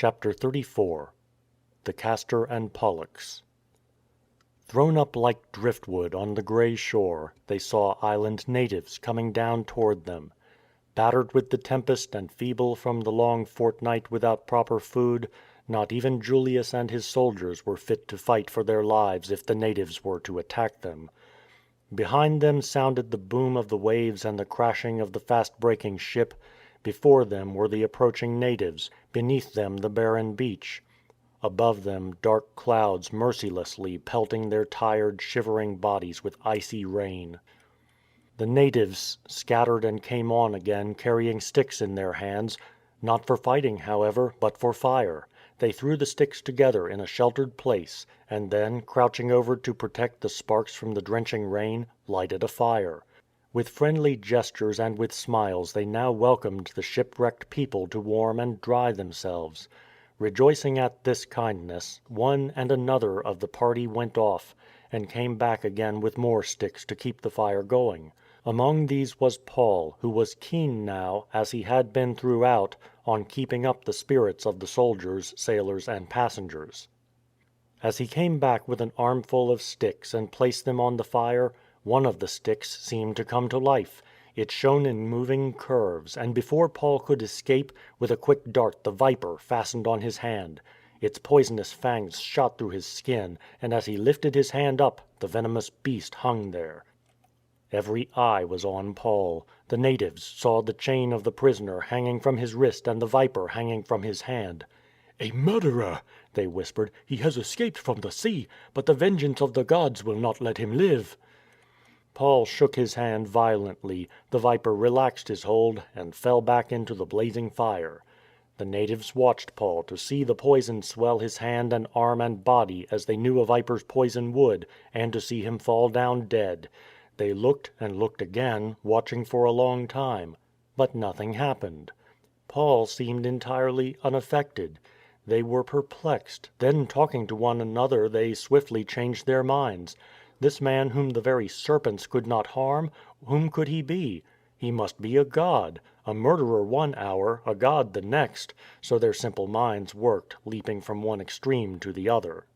Chapter 34 The Castor and Pollux Thrown up like driftwood on the grey shore, they saw island natives coming down toward them. Battered with the tempest and feeble from the long fortnight without proper food, not even Julius and his soldiers were fit to fight for their lives if the natives were to attack them. Behind them sounded the boom of the waves and the crashing of the fast-breaking ship. Before them were the approaching natives, beneath them the barren beach. Above them dark clouds mercilessly pelting their tired, shivering bodies with icy rain. The natives scattered and came on again carrying sticks in their hands, not for fighting, however, but for fire. They threw the sticks together in a sheltered place, and then, crouching over to protect the sparks from the drenching rain, lighted a fire. With friendly gestures and with smiles they now welcomed the shipwrecked people to warm and dry themselves. Rejoicing at this kindness, one and another of the party went off, and came back again with more sticks to keep the fire going. Among these was Paul, who was keen now, as he had been throughout, on keeping up the spirits of the soldiers, sailors, and passengers. As he came back with an armful of sticks and placed them on the fire, one of the sticks seemed to come to life. It shone in moving curves, and before Paul could escape, with a quick dart the viper fastened on his hand. Its poisonous fangs shot through his skin, and as he lifted his hand up, the venomous beast hung there. Every eye was on Paul. The natives saw the chain of the prisoner hanging from his wrist and the viper hanging from his hand. "A murderer," they whispered. "He has escaped from the sea, but the vengeance of the gods will not let him live." Paul shook his hand violently, the viper relaxed his hold and fell back into the blazing fire. The natives watched Paul to see the poison swell his hand and arm and body as they knew a viper's poison would, and to see him fall down dead. They looked and looked again, watching for a long time. But nothing happened. Paul seemed entirely unaffected. They were perplexed, then talking to one another they swiftly changed their minds. This man whom the very serpents could not harm, whom could he be? He must be a god, a murderer one hour, a god the next, so their simple minds worked, leaping from one extreme to the other.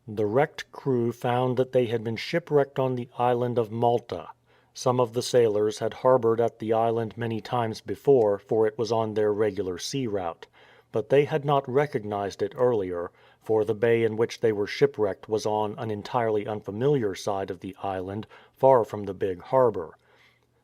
The wrecked crew found that they had been shipwrecked on the island of Malta. Some of the sailors had harboured at the island many times before, for it was on their regular sea route. But they had not recognized it earlier, for the bay in which they were shipwrecked was on an entirely unfamiliar side of the island, far from the big harbour.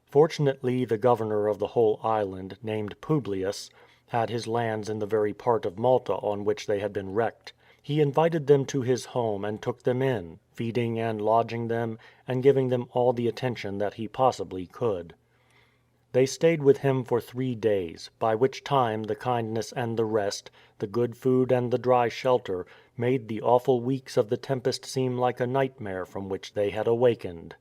Fortunately the governor of the whole island, named Publius, had his lands in the very part of Malta on which they had been wrecked. He invited them to his home and took them in, feeding and lodging them, and giving them all the attention that he possibly could. They stayed with him for 3 days, by which time the kindness and the rest, the good food and the dry shelter, made the awful weeks of the tempest seem like a nightmare from which they had awakened.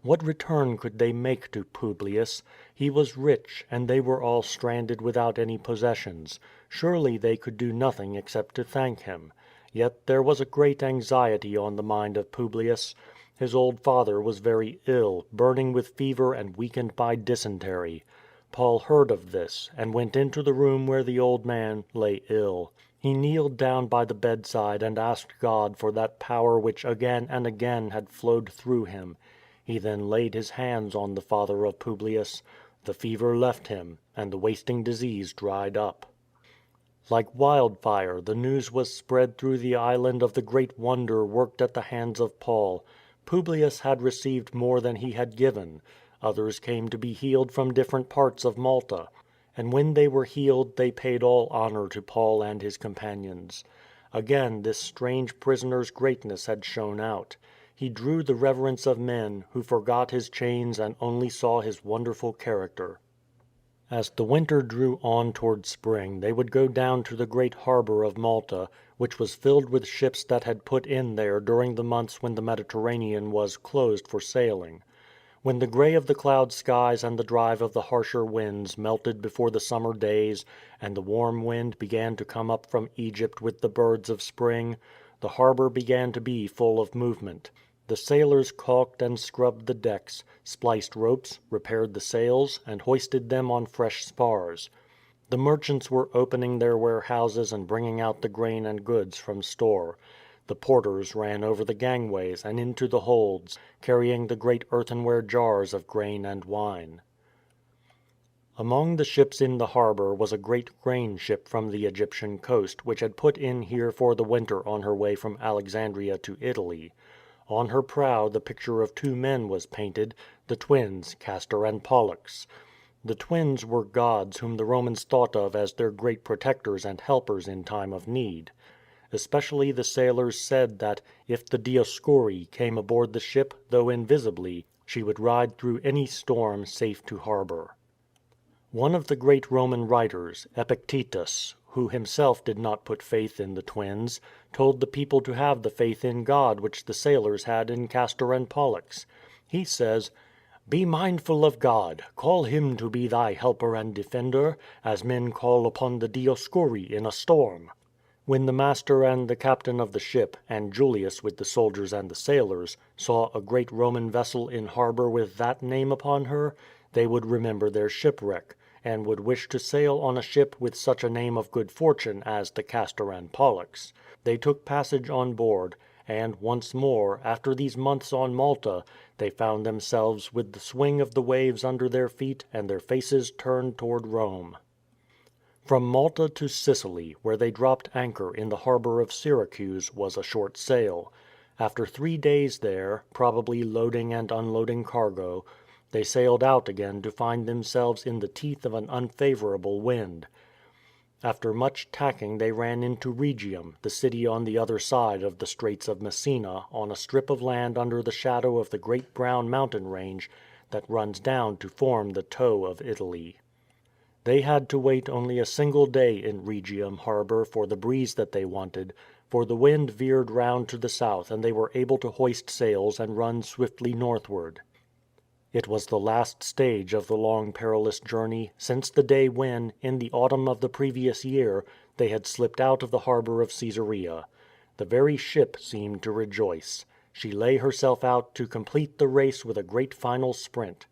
What return could they make to Publius? He was rich, and they were all stranded without any possessions. Surely they could do nothing except to thank him. Yet there was a great anxiety on the mind of Publius. His old father was very ill, burning with fever and weakened by dysentery. Paul heard of this, and went into the room where the old man lay ill. He kneeled down by the bedside and asked God for that power which again and again had flowed through him. He then laid his hands on the father of Publius. The fever left him, and the wasting disease dried up. Like wildfire the news was spread through the island of the great wonder worked at the hands of Paul. Publius had received more than he had given. Others came to be healed from different parts of Malta. And when they were healed they paid all honour to Paul and his companions. Again this strange prisoner's greatness had shone out. He drew the reverence of men, who forgot his chains and only saw his wonderful character. As the winter drew on toward spring they would go down to the great harbour of Malta, which was filled with ships that had put in there during the months when the Mediterranean was closed for sailing. When the grey of the cloud skies and the drive of the harsher winds melted before the summer days, and the warm wind began to come up from Egypt with the birds of spring, the harbour began to be full of movement. The sailors caulked and scrubbed the decks, spliced ropes, repaired the sails, and hoisted them on fresh spars. The merchants were opening their warehouses and bringing out the grain and goods from store. The porters ran over the gangways and into the holds, carrying the great earthenware jars of grain and wine. Among the ships in the harbour was a great grain ship from the Egyptian coast, which had put in here for the winter on her way from Alexandria to Italy. On her prow the picture of two men was painted, the twins, Castor and Pollux. The twins were gods whom the Romans thought of as their great protectors and helpers in time of need. Especially the sailors said that, if the Dioscuri came aboard the ship, though invisibly, she would ride through any storm safe to harbour. One of the great Roman writers, Epictetus, who himself did not put faith in the twins, told the people to have the faith in God which the sailors had in Castor and Pollux. He says, "Be mindful of God, call him to be thy helper and defender, as men call upon the Dioscuri in a storm." When the master and the captain of the ship, and Julius with the soldiers and the sailors, saw a great Roman vessel in harbour with that name upon her, they would remember their shipwreck, and would wish to sail on a ship with such a name of good fortune as the Castor and Pollux. They took passage on board, and, once more, after these months on Malta, they found themselves with the swing of the waves under their feet and their faces turned toward Rome. From Malta to Sicily, where they dropped anchor in the harbour of Syracuse, was a short sail. After 3 days there, probably loading and unloading cargo, they sailed out again to find themselves in the teeth of an unfavourable wind. After much tacking they ran into Rhegium, the city on the other side of the Straits of Messina, on a strip of land under the shadow of the great brown mountain range that runs down to form the toe of Italy. They had to wait only a single day in Rhegium harbour for the breeze that they wanted, for the wind veered round to the south and they were able to hoist sails and run swiftly northward. It was the last stage of the long perilous journey, since the day when, in the autumn of the previous year, they had slipped out of the harbour of Caesarea. The very ship seemed to rejoice. She lay herself out to complete the race with a great final sprint.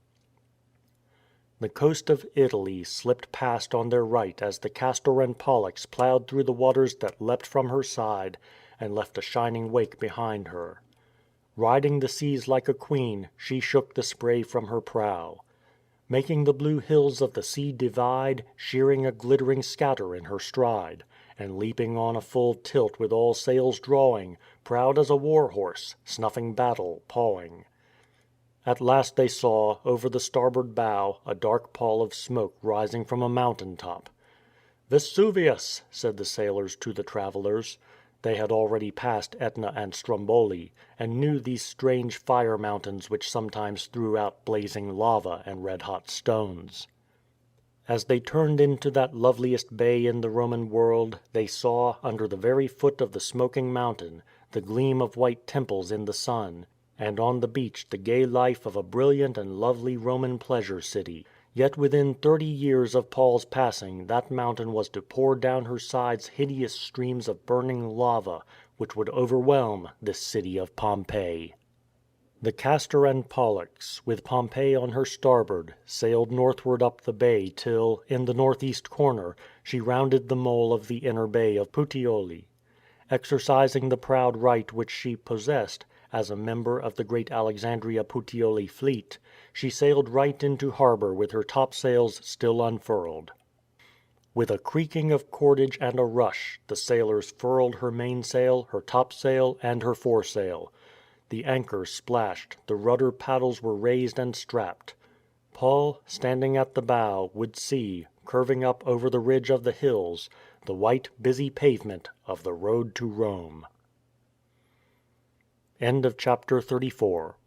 The coast of Italy slipped past on their right as the Castor and Pollux ploughed through the waters that leapt from her side and left a shining wake behind her. Riding the seas like a queen, she shook the spray from her prow. Making the blue hills of the sea divide, shearing a glittering scatter in her stride, and leaping on a full tilt with all sails drawing, proud as a war horse, snuffing battle, pawing. At last they saw, over the starboard bow, a dark pall of smoke rising from a mountain top. "Vesuvius," said the sailors to the travellers. They had already passed Etna and Stromboli, and knew these strange fire mountains which sometimes threw out blazing lava and red-hot stones. As they turned into that loveliest bay in the Roman world, they saw, under the very foot of the smoking mountain, the gleam of white temples in the sun, and on the beach the gay life of a brilliant and lovely Roman pleasure city. Yet within 30 years of Paul's passing that mountain was to pour down her sides hideous streams of burning lava which would overwhelm this city of Pompeii. The Castor and Pollux, with Pompeii on her starboard, sailed northward up the bay till, in the northeast corner, she rounded the mole of the inner bay of Puteoli. Exercising the proud right which she possessed, as a member of the great Alexandria Puteoli fleet, she sailed right into harbour with her topsails still unfurled. With a creaking of cordage and a rush, the sailors furled her mainsail, her topsail, and her foresail. The anchor splashed, the rudder paddles were raised and strapped. Paul, standing at the bow, would see, curving up over the ridge of the hills, the white, busy pavement of the road to Rome. End of chapter 34.